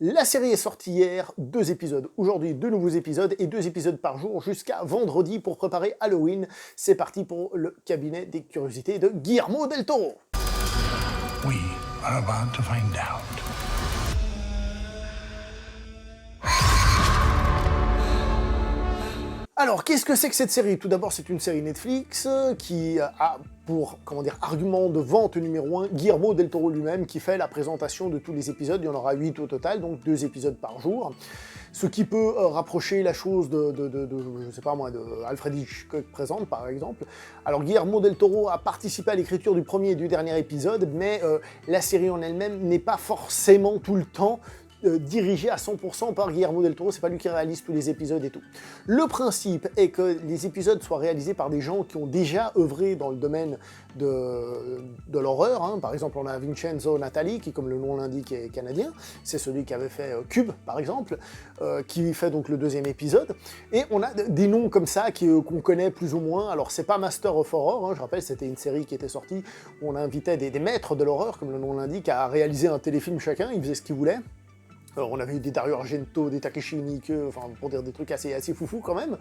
La série est sortie hier, 2 épisodes. Aujourd'hui, 2 nouveaux épisodes et 2 épisodes par jour jusqu'à vendredi pour préparer Halloween. C'est parti pour le cabinet des curiosités de Guillermo del Toro. We are about to find out. Alors, qu'est-ce que c'est que cette série? Tout d'abord, c'est une série Netflix qui a pour, argument de vente numéro 1, Guillermo del Toro lui-même, qui fait la présentation de tous les épisodes. Il y en aura 8 au total, donc 2 épisodes par jour. Ce qui peut rapprocher la chose je sais pas moi, de Alfred Hitchcock présente, par exemple. Alors, Guillermo del Toro a participé à l'écriture du premier et du dernier épisode, mais la série en elle-même n'est pas forcément tout le temps dirigé à 100% par Guillermo del Toro, c'est pas lui qui réalise tous les épisodes et tout. Le principe est que les épisodes soient réalisés par des gens qui ont déjà œuvré dans le domaine de l'horreur, hein. Par exemple, on a Vincenzo Natali, qui, comme le nom l'indique, est canadien, c'est celui qui avait fait Cube, par exemple, qui fait donc le 2e épisode, et on a des noms comme ça qu'on connaît plus ou moins. Alors c'est pas Master of Horror, hein, je rappelle, c'était une série qui était sortie où on invitait des maîtres de l'horreur, comme le nom l'indique, à réaliser un téléfilm chacun, ils faisaient ce qu'ils voulaient. On avait eu des Dario Argento, des Takeshi Miike, enfin pour dire des trucs assez foufou quand même.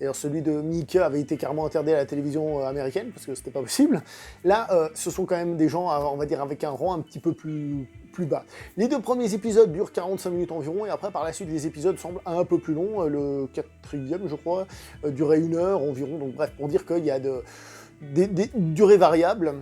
D'ailleurs celui de Miike avait été carrément interdit à la télévision américaine parce que c'était pas possible. Là, ce sont quand même des gens, on va dire, avec un rang un petit peu plus bas. Les 2 premiers épisodes durent 45 minutes environ, et après par la suite les épisodes semblent un peu plus longs. Le 4e, je crois, durait 1 heure environ. Donc bref, pour dire qu'il y a des durées variables.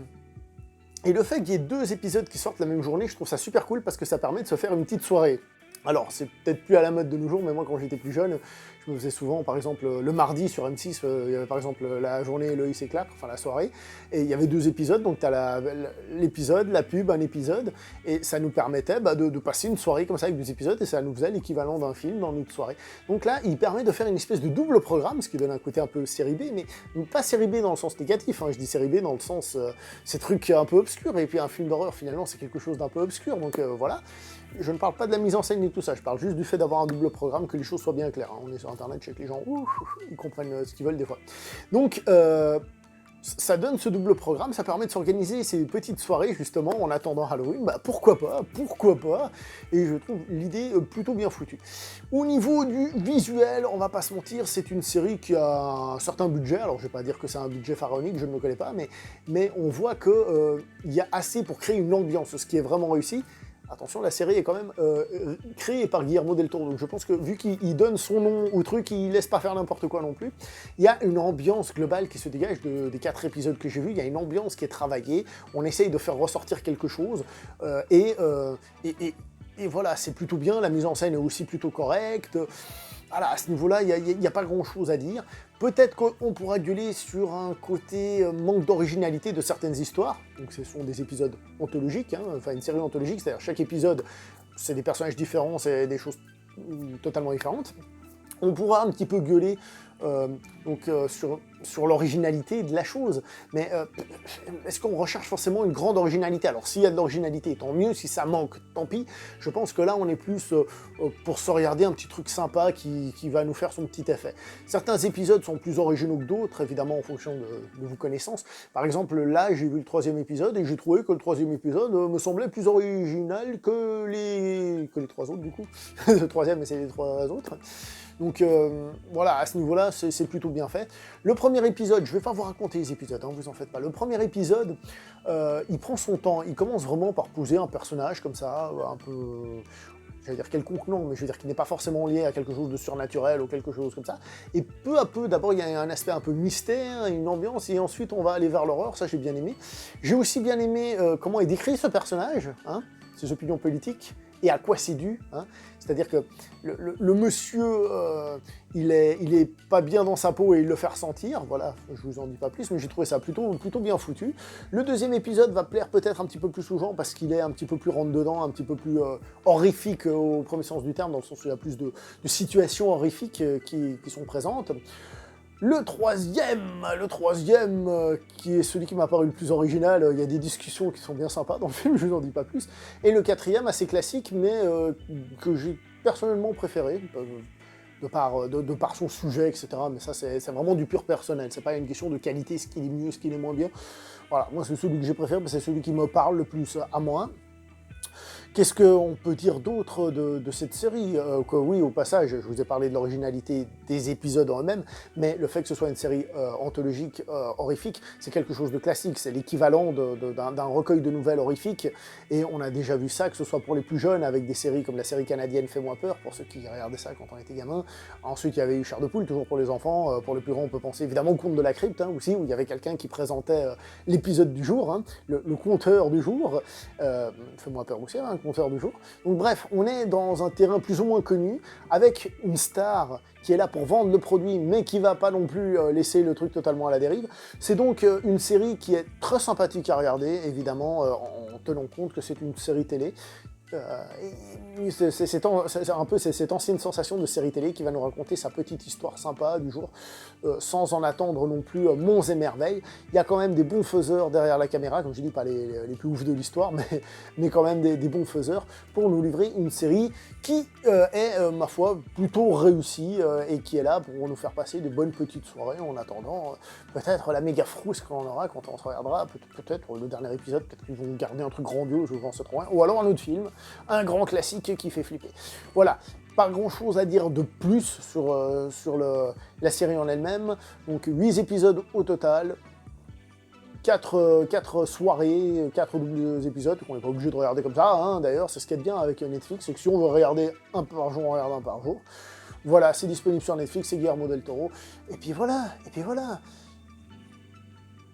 Et le fait qu'il y ait 2 épisodes qui sortent la même journée, je trouve ça super cool parce que ça permet de se faire une petite soirée. Alors, c'est peut-être plus à la mode de nos jours, mais moi, quand j'étais plus jeune, je me faisais souvent, par exemple, le mardi sur M6, il y avait par exemple la journée Loïs éclate, enfin la soirée, et il y avait 2 épisodes, donc t'as l'épisode, la pub, un épisode, et ça nous permettait de passer une soirée comme ça avec 2 épisodes, et ça nous faisait l'équivalent d'un film dans notre soirée. Donc là, il permet de faire une espèce de double programme, ce qui donne un côté un peu série B, mais pas série B dans le sens négatif, hein, je dis série B dans le sens, ces trucs un peu obscurs, et puis un film d'horreur, finalement, c'est quelque chose d'un peu obscur, donc voilà. Je ne parle pas de la mise en scène ni tout ça, je parle juste du fait d'avoir un double programme, que les choses soient bien claires, hein. On est sur internet, je sais que les gens, ils comprennent ce qu'ils veulent des fois. Donc, ça donne ce double programme, ça permet de s'organiser ces petites soirées, justement, en attendant Halloween, pourquoi pas, et je trouve l'idée plutôt bien foutue. Au niveau du visuel, on va pas se mentir, c'est une série qui a un certain budget, alors je vais pas dire que c'est un budget pharaonique, je ne le connais pas, mais on voit qu'il y a assez pour créer une ambiance, ce qui est vraiment réussi. Attention, la série est quand même créée par Guillermo del Toro, donc je pense que vu qu'il donne son nom au truc, il laisse pas faire n'importe quoi non plus. Il y a une ambiance globale qui se dégage des 4 épisodes que j'ai vus, il y a une ambiance qui est travaillée, on essaye de faire ressortir quelque chose, et voilà, c'est plutôt bien, la mise en scène est aussi plutôt correcte. Voilà, à ce niveau-là, il n'y a pas grand-chose à dire. Peut-être qu'on pourra gueuler sur un côté manque d'originalité de certaines histoires. Donc ce sont des épisodes anthologiques, hein, enfin une série anthologique, c'est-à-dire chaque épisode, c'est des personnages différents, c'est des choses totalement différentes. On pourra un petit peu gueuler sur l'originalité de la chose, mais est-ce qu'on recherche forcément une grande originalité? Alors s'il y a de l'originalité, tant mieux, si ça manque, tant pis. Je pense que là on est plus pour se regarder un petit truc sympa qui va nous faire son petit effet. Certains épisodes sont plus originaux que d'autres, évidemment en fonction de vos connaissances. Par exemple là j'ai vu le 3e épisode et j'ai trouvé que le 3e épisode me semblait plus original que les 3 autres du coup. Le 3e, mais c'est les 3 autres. Donc voilà, à ce niveau-là, c'est plutôt bien fait. Le premier épisode, je ne vais pas vous raconter les épisodes, hein, vous en faites pas. Le premier épisode, il prend son temps, il commence vraiment par poser un personnage comme ça, un peu, j'allais dire quelconque non, mais je veux dire qui n'est pas forcément lié à quelque chose de surnaturel ou quelque chose comme ça. Et peu à peu, d'abord, il y a un aspect un peu mystère, une ambiance, et ensuite on va aller vers l'horreur, ça j'ai bien aimé. J'ai aussi bien aimé comment est décrit ce personnage, hein, ses opinions politiques, et à quoi c'est dû, hein. C'est-à-dire que le monsieur, il est pas bien dans sa peau et il le fait ressentir, voilà, je vous en dis pas plus, mais j'ai trouvé ça plutôt bien foutu. Le 2e épisode va plaire peut-être un petit peu plus aux gens parce qu'il est un petit peu plus rentre-dedans, un petit peu plus horrifique au premier sens du terme, dans le sens où il y a plus de situations horrifiques qui sont présentes. Le troisième, qui est celui qui m'a paru le plus original, il y a des discussions qui sont bien sympas dans le film, je vous en dis pas plus. Et le 4e, assez classique, mais que j'ai personnellement préféré, de par son sujet, etc. Mais ça, c'est vraiment du pur personnel, c'est pas une question de qualité, ce qui est mieux, ce qui est moins bien. Voilà, moi c'est celui que j'ai préféré, c'est celui qui me parle le plus à moi. Qu'est-ce qu'on peut dire d'autre de cette série? Que oui, au passage, je vous ai parlé de l'originalité des épisodes en eux-mêmes, mais le fait que ce soit une série anthologique horrifique, c'est quelque chose de classique, c'est l'équivalent d'un recueil de nouvelles horrifiques, et on a déjà vu ça, que ce soit pour les plus jeunes, avec des séries comme la série canadienne Fais-moi peur, pour ceux qui regardaient ça quand on était gamin. Ensuite, il y avait eu Chair de poule, toujours pour les enfants. Pour les plus grands, on peut penser évidemment au Conte de la crypte, aussi, où il y avait quelqu'un qui présentait l'épisode du jour, le conteur du jour. Fais-moi peur aussi, conteur du jour. Donc bref, on est dans un terrain plus ou moins connu, avec une star qui est là pour vendre le produit, mais qui va pas non plus laisser le truc totalement à la dérive. C'est donc une série qui est très sympathique à regarder, évidemment, en tenant compte que c'est une série télé. C'est un peu cette ancienne sensation de série télé qui va nous raconter sa petite histoire sympa du jour, sans en attendre non plus monts et merveilles. Il y a quand même des bons faiseurs derrière la caméra, comme je dis, pas les plus oufs de l'histoire, mais quand même des bons faiseurs pour nous livrer une série qui est, ma foi, plutôt réussie et qui est là pour nous faire passer de bonnes petites soirées en attendant peut-être la méga frousse qu'on aura quand on se regardera, peut-être le dernier épisode, peut-être qu'ils vont garder un truc grandiose, je pense, trop loin, ou alors un autre film, un grand classique qui fait flipper. Voilà, pas grand chose à dire de plus sur la série en elle-même. Donc 8 épisodes au total, 4 soirées, 4 doubles épisodes, qu'on n'est pas obligé de regarder comme ça, d'ailleurs, c'est ce qui est bien avec Netflix, c'est que si on veut regarder un par jour, on regarde un par jour. Voilà, c'est disponible sur Netflix, c'est Guillermo del Toro, et puis voilà.